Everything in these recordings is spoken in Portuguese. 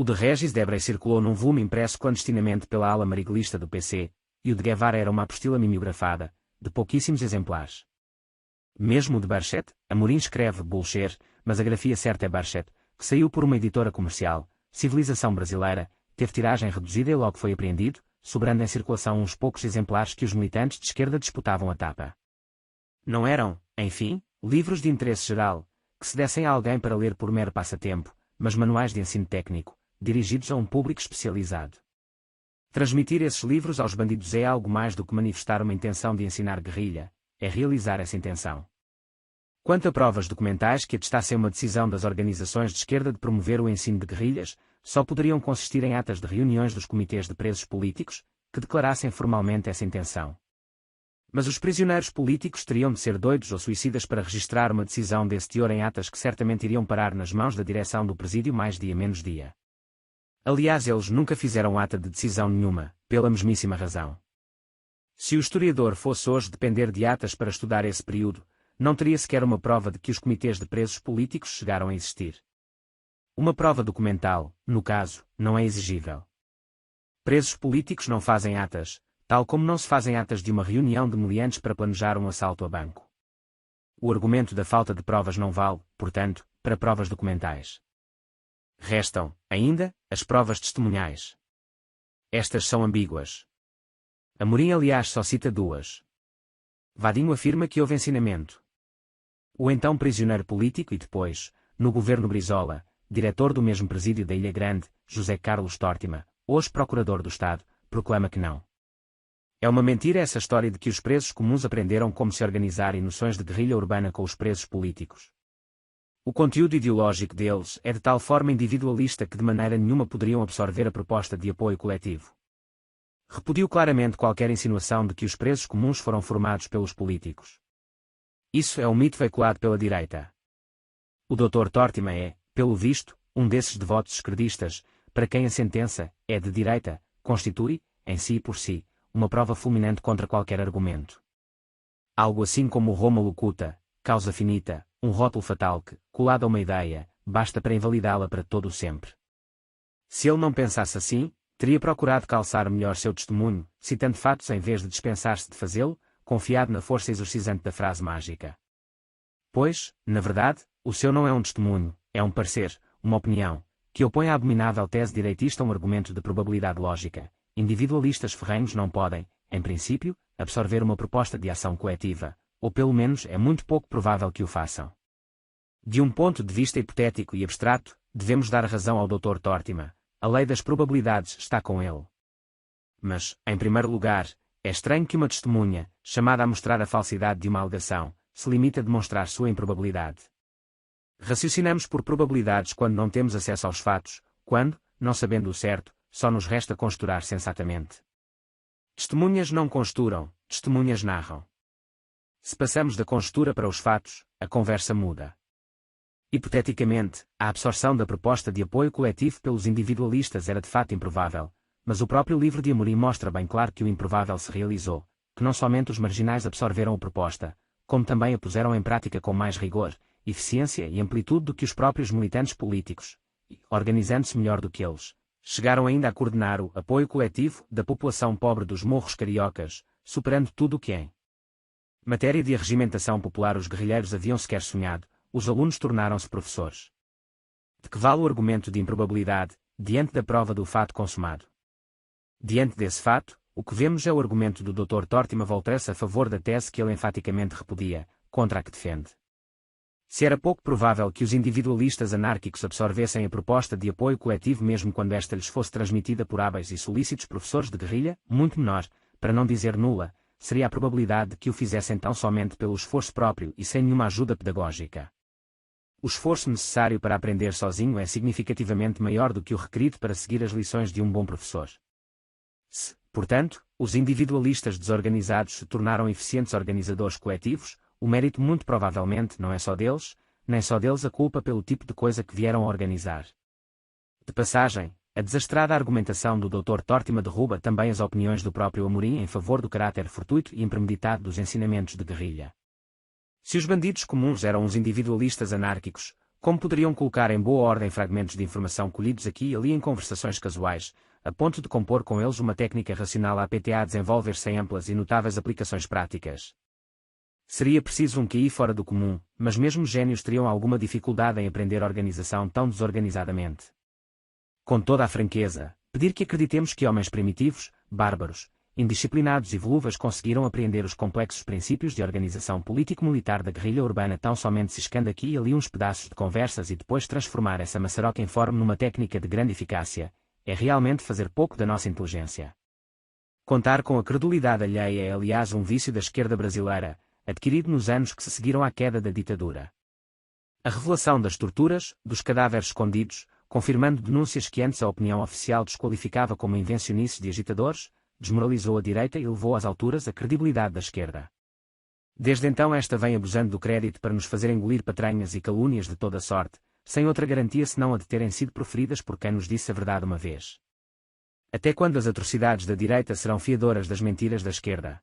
O de Regis Debray circulou num volume impresso clandestinamente pela ala mariglista do PC, e o de Guevara era uma apostila mimeografada, de pouquíssimos exemplares. Mesmo o de Barchet, Amorim escreve Bolcher, mas a grafia certa é Barchet, que saiu por uma editora comercial, Civilização Brasileira, teve tiragem reduzida e logo foi apreendido, sobrando em circulação uns poucos exemplares que os militantes de esquerda disputavam a tapa. Não eram, enfim, livros de interesse geral, que se dessem a alguém para ler por mero passatempo, mas manuais de ensino técnico, dirigidos a um público especializado. Transmitir esses livros aos bandidos é algo mais do que manifestar uma intenção de ensinar guerrilha, é realizar essa intenção. Quanto a provas documentais que atestassem uma decisão das organizações de esquerda de promover o ensino de guerrilhas, só poderiam consistir em atas de reuniões dos comitês de presos políticos, que declarassem formalmente essa intenção. Mas os prisioneiros políticos teriam de ser doidos ou suicidas para registrar uma decisão desse teor em atas que certamente iriam parar nas mãos da direção do presídio mais dia menos dia. Aliás, eles nunca fizeram ata de decisão nenhuma, pela mesmíssima razão. Se o historiador fosse hoje depender de atas para estudar esse período, não teria sequer uma prova de que os comitês de presos políticos chegaram a existir. Uma prova documental, no caso, não é exigível. Presos políticos não fazem atas, tal como não se fazem atas de uma reunião de meliantes para planejar um assalto a banco. O argumento da falta de provas não vale, portanto, para provas documentais. Restam, ainda, as provas testemunhais. Estas são ambíguas. Amorim, aliás, só cita duas. Vadinho afirma que houve ensinamento. O então prisioneiro político e depois, no governo Brizola, diretor do mesmo presídio da Ilha Grande, José Carlos Tórtima, hoje procurador do Estado, proclama que não. É uma mentira essa história de que os presos comuns aprenderam como se organizar e noções de guerrilha urbana com os presos políticos. O conteúdo ideológico deles é de tal forma individualista que de maneira nenhuma poderiam absorver a proposta de apoio coletivo. Repudiu claramente qualquer insinuação de que os presos comuns foram formados pelos políticos. Isso é um mito veiculado pela direita. O Dr. Tórtima é, pelo visto, um desses devotos esquerdistas, para quem a sentença é de direita, constitui, em si e por si, uma prova fulminante contra qualquer argumento. Algo assim como o Rômulo Cuta, causa finita, um rótulo fatal que, colado a uma ideia, basta para invalidá-la para todo o sempre. Se ele não pensasse assim, teria procurado calçar melhor seu testemunho, citando fatos em vez de dispensar-se de fazê-lo, confiado na força exorcizante da frase mágica. Pois, na verdade, o seu não é um testemunho, é um parecer, uma opinião, que opõe à abominável tese direitista um argumento de probabilidade lógica. Individualistas ferrenhos não podem, em princípio, absorver uma proposta de ação coletiva, ou pelo menos é muito pouco provável que o façam. De um ponto de vista hipotético e abstrato, devemos dar razão ao Dr. Tórtima, a lei das probabilidades está com ele. Mas, em primeiro lugar, é estranho que uma testemunha, chamada a mostrar a falsidade de uma alegação, se limite a demonstrar sua improbabilidade. Raciocinamos por probabilidades quando não temos acesso aos fatos, quando, não sabendo o certo, só nos resta conjecturar sensatamente. Testemunhas não conjecturam, testemunhas narram. Se passamos da conjectura para os fatos, a conversa muda. Hipoteticamente, a absorção da proposta de apoio coletivo pelos individualistas era de fato improvável, mas o próprio livro de Amorim mostra bem claro que o improvável se realizou, que não somente os marginais absorveram a proposta, como também a puseram em prática com mais rigor, eficiência e amplitude do que os próprios militantes políticos, e, organizando-se melhor do que eles, chegaram ainda a coordenar o apoio coletivo da população pobre dos morros cariocas, superando tudo o que em matéria de arregimentação popular os guerrilheiros haviam sequer sonhado. Os alunos tornaram-se professores. De que vale o argumento de improbabilidade, diante da prova do fato consumado? Diante desse fato, o que vemos é o argumento do Dr. Tórtima voltar-se a favor da tese que ele enfaticamente repudia, contra a que defende. Se era pouco provável que os individualistas anárquicos absorvessem a proposta de apoio coletivo mesmo quando esta lhes fosse transmitida por hábeis e solícitos professores de guerrilha, muito menor, para não dizer nula, seria a probabilidade de que o fizessem tão somente pelo esforço próprio e sem nenhuma ajuda pedagógica. O esforço necessário para aprender sozinho é significativamente maior do que o requerido para seguir as lições de um bom professor. Se, portanto, os individualistas desorganizados se tornaram eficientes organizadores coletivos, o mérito muito provavelmente não é só deles, nem só deles a culpa pelo tipo de coisa que vieram a organizar. De passagem, a desastrada argumentação do Dr. Tórtima derruba também as opiniões do próprio Amorim em favor do caráter fortuito e impremeditado dos ensinamentos de guerrilha. Se os bandidos comuns eram os individualistas anárquicos, Como poderiam colocar em boa ordem fragmentos de informação colhidos aqui e ali em conversações casuais, a ponto de compor com eles uma técnica racional apta a desenvolver-se em amplas e notáveis aplicações práticas? Seria preciso um QI fora do comum, mas mesmo gênios teriam alguma dificuldade em aprender organização tão desorganizadamente. Com toda a franqueza, pedir que acreditemos que homens primitivos, bárbaros, indisciplinados e volúveis conseguiram apreender os complexos princípios de organização político-militar da guerrilha urbana tão somente ciscando aqui e ali uns pedaços de conversas e depois transformar essa maçaroca informe numa técnica de grande eficácia, é realmente fazer pouco da nossa inteligência. Contar com a credulidade alheia é aliás um vício da esquerda brasileira, adquirido nos anos que se seguiram à queda da ditadura. A revelação das torturas, dos cadáveres escondidos, confirmando denúncias que antes a opinião oficial desqualificava como invencionices de agitadores, desmoralizou a direita e levou às alturas a credibilidade da esquerda. Desde então esta vem abusando do crédito para nos fazer engolir patranhas e calúnias de toda sorte, sem outra garantia senão a de terem sido proferidas por quem nos disse a verdade uma vez. Até quando as atrocidades da direita serão fiadoras das mentiras da esquerda?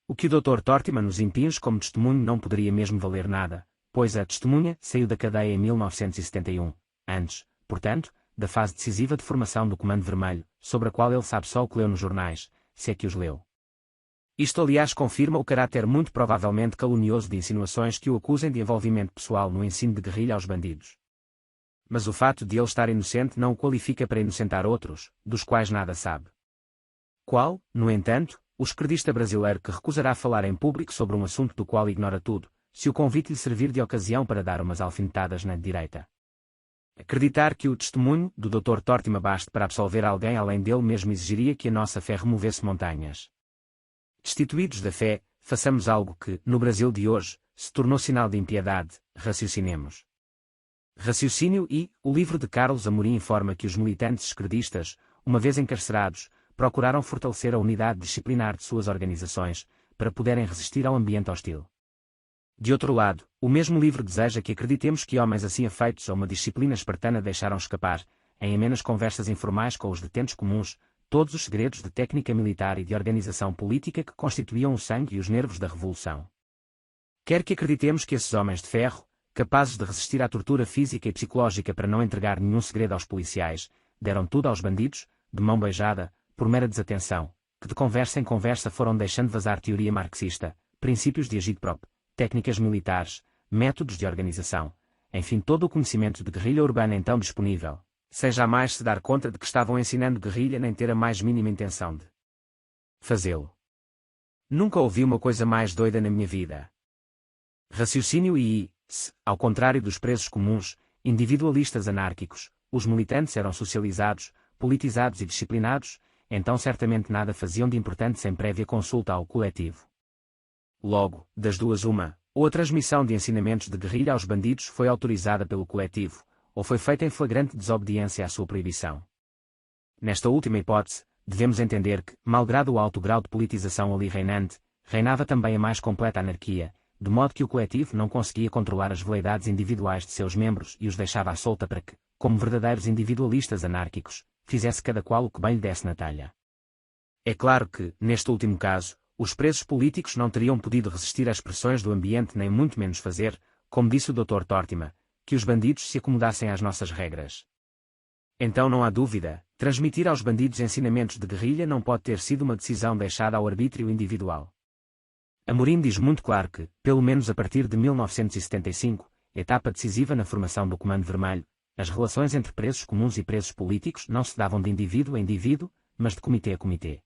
O que o Dr. Tortiman nos impinge como testemunho não poderia mesmo valer nada, pois a testemunha saiu da cadeia em 1971, antes, portanto, da fase decisiva de formação do Comando Vermelho, sobre a qual ele sabe só o que leu nos jornais, se é que os leu. Isto aliás confirma o caráter muito provavelmente calunioso de insinuações que o acusem de envolvimento pessoal no ensino de guerrilha aos bandidos. Mas o fato de ele estar inocente não o qualifica para inocentar outros, dos quais nada sabe. Qual, no entanto, o esquerdista brasileiro que recusará falar em público sobre um assunto do qual ignora tudo, se o convite lhe servir de ocasião para dar umas alfinetadas na direita? Acreditar que o testemunho do Dr. Tortiman baste para absolver alguém além dele mesmo exigiria que a nossa fé removesse montanhas. Destituídos da fé, façamos algo que, no Brasil de hoje, se tornou sinal de impiedade: raciocinemos. Raciocínio e, o livro de Carlos Amorim informa que os militantes esquerdistas, uma vez encarcerados, procuraram fortalecer a unidade disciplinar de suas organizações, para poderem resistir ao ambiente hostil. De outro lado, o mesmo livro deseja que acreditemos que homens assim afeitos a uma disciplina espartana deixaram escapar, em amenas conversas informais com os detentos comuns, todos os segredos de técnica militar e de organização política que constituíam o sangue e os nervos da Revolução. Quer que acreditemos que esses homens de ferro, capazes de resistir à tortura física e psicológica para não entregar nenhum segredo aos policiais, deram tudo aos bandidos, de mão beijada, por mera desatenção, que de conversa em conversa foram deixando vazar teoria marxista, princípios de agitprop, técnicas militares, métodos de organização, enfim todo o conhecimento de guerrilha urbana então disponível, sem jamais se dar conta de que estavam ensinando guerrilha nem ter a mais mínima intenção de fazê-lo. Nunca ouvi uma coisa mais doida na minha vida. Raciocínio e, se, ao contrário dos presos comuns, individualistas anárquicos, os militantes eram socializados, politizados e disciplinados, então certamente nada faziam de importante sem prévia consulta ao coletivo. Logo, das duas uma, ou a transmissão de ensinamentos de guerrilha aos bandidos foi autorizada pelo coletivo, ou foi feita em flagrante desobediência à sua proibição. Nesta última hipótese, devemos entender que, malgrado o alto grau de politização ali reinante, reinava também a mais completa anarquia, de modo que o coletivo não conseguia controlar as veleidades individuais de seus membros e os deixava à solta para que, como verdadeiros individualistas anárquicos, fizesse cada qual o que bem lhe desse na talha. É claro que, neste último caso, os presos políticos não teriam podido resistir às pressões do ambiente nem muito menos fazer, como disse o Dr. Tortiman, que os bandidos se acomodassem às nossas regras. Então não há dúvida, transmitir aos bandidos ensinamentos de guerrilha não pode ter sido uma decisão deixada ao arbítrio individual. Amorim diz muito claro que, pelo menos a partir de 1975, etapa decisiva na formação do Comando Vermelho, as relações entre presos comuns e presos políticos não se davam de indivíduo a indivíduo, mas de comitê a comitê.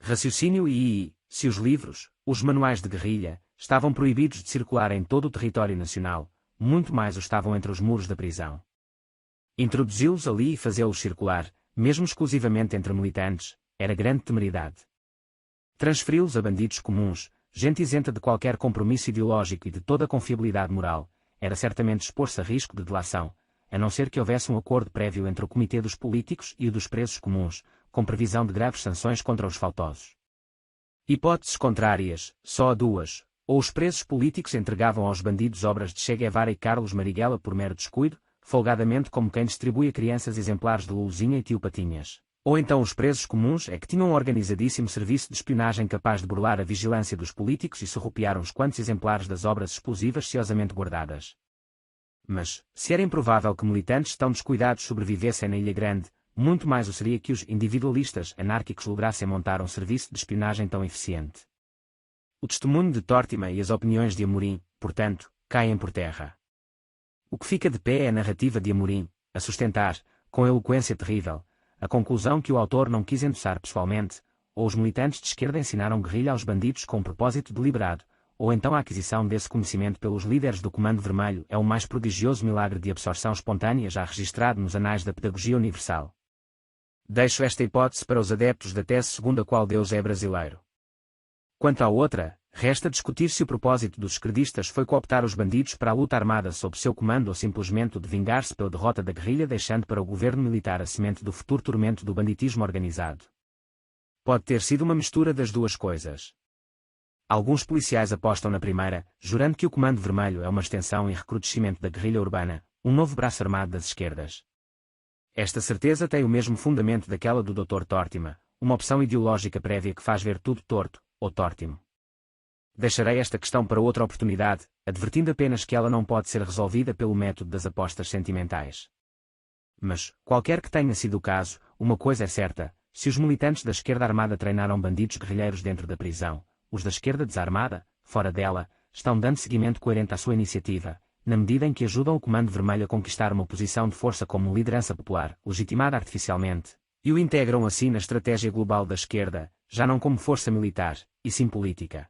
Raciocínio e, se os livros, os manuais de guerrilha, estavam proibidos de circular em todo o território nacional, muito mais o estavam entre os muros da prisão. Introduzi-los ali e fazê-los circular, mesmo exclusivamente entre militantes, era grande temeridade. Transferi-los a bandidos comuns, gente isenta de qualquer compromisso ideológico e de toda confiabilidade moral, era certamente expor-se a risco de delação, a não ser que houvesse um acordo prévio entre o comitê dos políticos e o dos presos comuns, com previsão de graves sanções contra os faltosos. Hipóteses contrárias, só há duas: ou os presos políticos entregavam aos bandidos obras de Che Guevara e Carlos Marighella por mero descuido, folgadamente como quem distribui a crianças exemplares de Luluzinha e Tio Patinhas, ou então os presos comuns é que tinham um organizadíssimo serviço de espionagem capaz de burlar a vigilância dos políticos e surrupiar uns quantos exemplares das obras explosivas ciosamente guardadas. Mas, se era improvável que militantes tão descuidados sobrevivessem na Ilha Grande, muito mais o seria que os individualistas anárquicos lograssem montar um serviço de espionagem tão eficiente. O testemunho de Tortima e as opiniões de Amorim, portanto, caem por terra. O que fica de pé é a narrativa de Amorim, a sustentar, com eloquência terrível, a conclusão que o autor não quis endossar pessoalmente, ou os militantes de esquerda ensinaram guerrilha aos bandidos com um propósito deliberado, ou então a aquisição desse conhecimento pelos líderes do Comando Vermelho é o mais prodigioso milagre de absorção espontânea já registrado nos anais da pedagogia universal. Deixo esta hipótese para os adeptos da tese segundo a qual Deus é brasileiro. Quanto à outra, resta discutir se o propósito dos esquerdistas foi cooptar os bandidos para a luta armada sob seu comando ou simplesmente o de vingar-se pela derrota da guerrilha deixando para o governo militar a semente do futuro tormento do banditismo organizado. Pode ter sido uma mistura das duas coisas. Alguns policiais apostam na primeira, jurando que o Comando Vermelho é uma extensão e recrudescimento da guerrilha urbana, um novo braço armado das esquerdas. Esta certeza tem o mesmo fundamento daquela do Dr. Tortima, uma opção ideológica prévia que faz ver tudo torto, ou tórtimo. Deixarei esta questão para outra oportunidade, advertindo apenas que ela não pode ser resolvida pelo método das apostas sentimentais. Mas, qualquer que tenha sido o caso, uma coisa é certa, se os militantes da esquerda armada treinaram bandidos guerrilheiros dentro da prisão, os da esquerda desarmada, fora dela, estão dando seguimento coerente à sua iniciativa, na medida em que ajudam o Comando Vermelho a conquistar uma posição de força como liderança popular, legitimada artificialmente, e o integram assim na estratégia global da esquerda, já não como força militar, e sim política.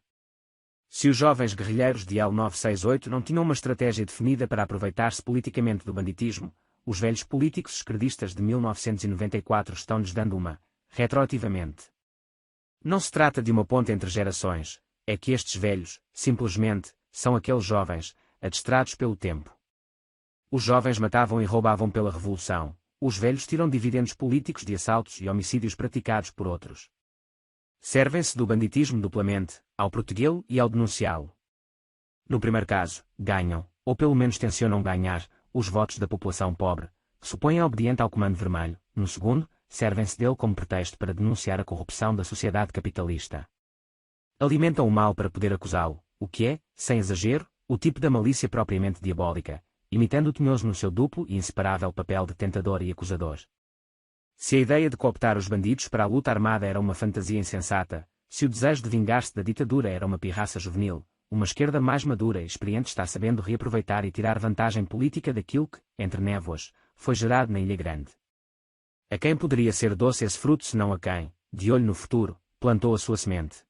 Se os jovens guerrilheiros de L968 não tinham uma estratégia definida para aproveitar-se politicamente do banditismo, os velhos políticos esquerdistas de 1994 estão-lhes dando uma, retroativamente. Não se trata de uma ponte entre gerações, é que estes velhos, simplesmente, são aqueles jovens, adestrados pelo tempo. Os jovens matavam e roubavam pela revolução, os velhos tiram dividendos políticos de assaltos e homicídios praticados por outros. Servem-se do banditismo duplamente, ao protegê-lo e ao denunciá-lo. No primeiro caso, ganham, ou pelo menos tencionam ganhar, os votos da população pobre, que supõem obediente ao Comando Vermelho. No segundo, servem-se dele como pretexto para denunciar a corrupção da sociedade capitalista. Alimentam o mal para poder acusá-lo, o que é, sem exagero, o tipo da malícia propriamente diabólica, imitando o tinhoso no seu duplo e inseparável papel de tentador e acusador. Se a ideia de cooptar os bandidos para a luta armada era uma fantasia insensata, se o desejo de vingar-se da ditadura era uma pirraça juvenil, uma esquerda mais madura e experiente está sabendo reaproveitar e tirar vantagem política daquilo que, entre névoas, foi gerado na Ilha Grande. A quem poderia ser doce esse fruto senão a quem, de olho no futuro, plantou a sua semente?